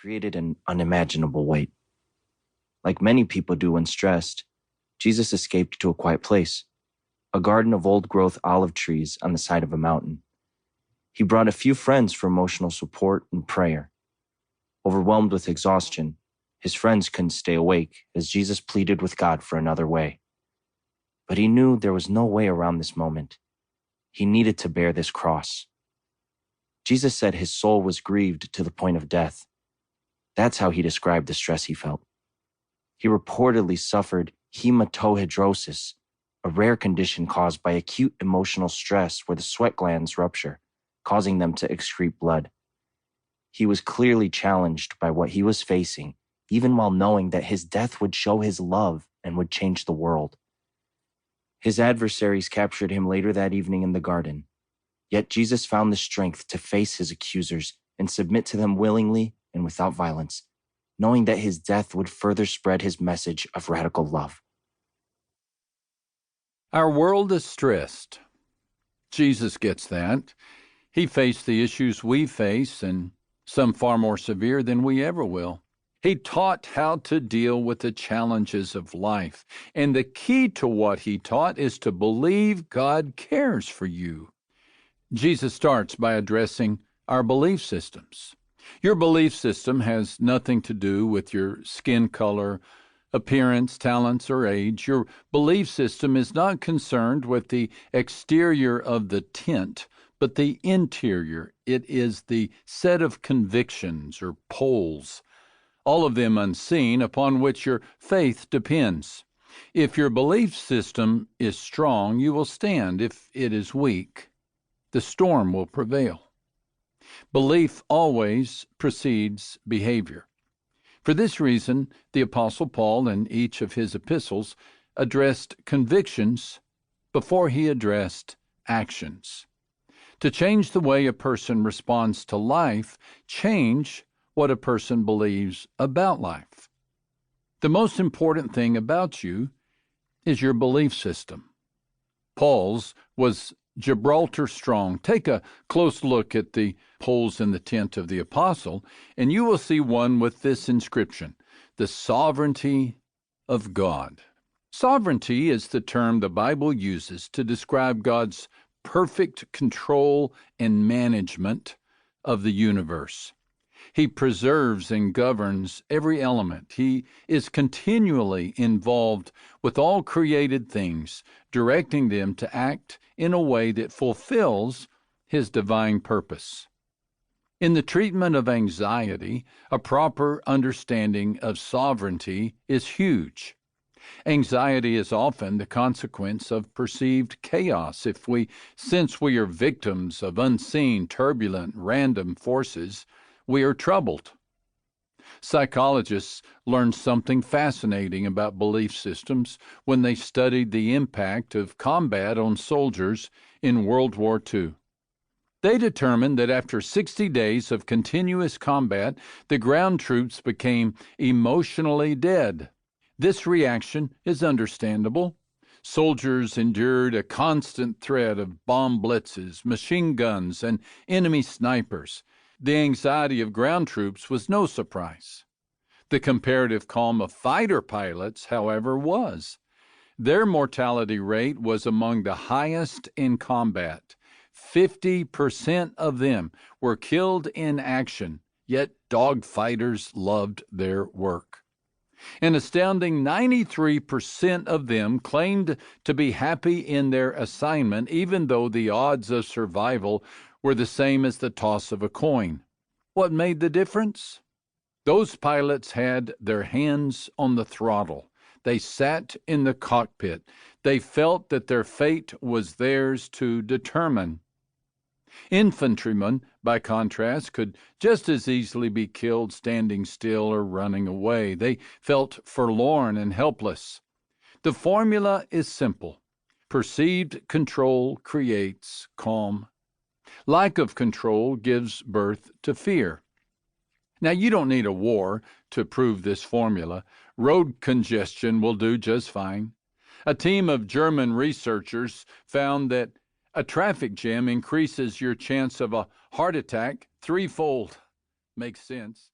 created an unimaginable weight. Like many people do when stressed, Jesus escaped to a quiet place, a garden of old-growth olive trees on the side of a mountain. He brought a few friends for emotional support and prayer. Overwhelmed with exhaustion, his friends couldn't stay awake as Jesus pleaded with God for another way. But he knew there was no way around this moment. He needed to bear this cross. Jesus said his soul was grieved to the point of death. That's how he described the stress he felt. He reportedly suffered hematohidrosis, a rare condition caused by acute emotional stress where the sweat glands rupture, causing them to excrete blood. He was clearly challenged by what he was facing, even while knowing that his death would show his love and would change the world. His adversaries captured him later that evening in the garden. Yet Jesus found the strength to face his accusers and submit to them willingly and without violence, knowing that his death would further spread his message of radical love. Our world is stressed. Jesus gets that. He faced the issues we face, and some far more severe than we ever will. He taught how to deal with the challenges of life, and the key to what he taught is to believe God cares for you. Jesus starts by addressing our belief systems. Your belief system has nothing to do with your skin color, appearance, talents, or age. Your belief system is not concerned with the exterior of the tent, but the interior. It is the set of convictions or poles, all of them unseen, upon which your faith depends. If your belief system is strong, you will stand. If it is weak, the storm will prevail. Belief always precedes behavior. For this reason, the Apostle Paul, in each of his epistles, addressed convictions before he addressed actions. To change the way a person responds to life, change what a person believes about life. The most important thing about you is your belief system. Paul's was Gibraltar strong. Take a close look at the poles in the tent of the apostle, and you will see one with this inscription: the sovereignty of God. Sovereignty is the term the Bible uses to describe God's perfect control and management of the universe. He preserves and governs every element. He is continually involved with all created things, directing them to act in a way that fulfills his divine purpose. In the treatment of anxiety, a proper understanding of sovereignty is huge. Anxiety is often the consequence of perceived chaos. If we sense we are victims of unseen, turbulent, random forces, we are troubled. Psychologists learned something fascinating about belief systems when they studied the impact of combat on soldiers in World War II. They determined that after 60 days of continuous combat, the ground troops became emotionally dead. This reaction is understandable. Soldiers endured a constant threat of bomb blitzes, machine guns, and enemy snipers. The anxiety of ground troops was no surprise. The comparative calm of fighter pilots, however, was. Their mortality rate was among the highest in combat. 50% of them were killed in action, yet dogfighters loved their work. An astounding 93% of them claimed to be happy in their assignment, even though the odds of survival were the same as the toss of a coin. What made the difference? Those pilots had their hands on the throttle. They sat in the cockpit. They felt that their fate was theirs to determine. Infantrymen, by contrast, could just as easily be killed standing still or running away. They felt forlorn and helpless. The formula is simple. Perceived control creates calm. Lack of control gives birth to fear. Now, you don't need a war to prove this formula. Road congestion will do just fine. A team of German researchers found that a traffic jam increases your chance of a heart attack threefold. Makes sense.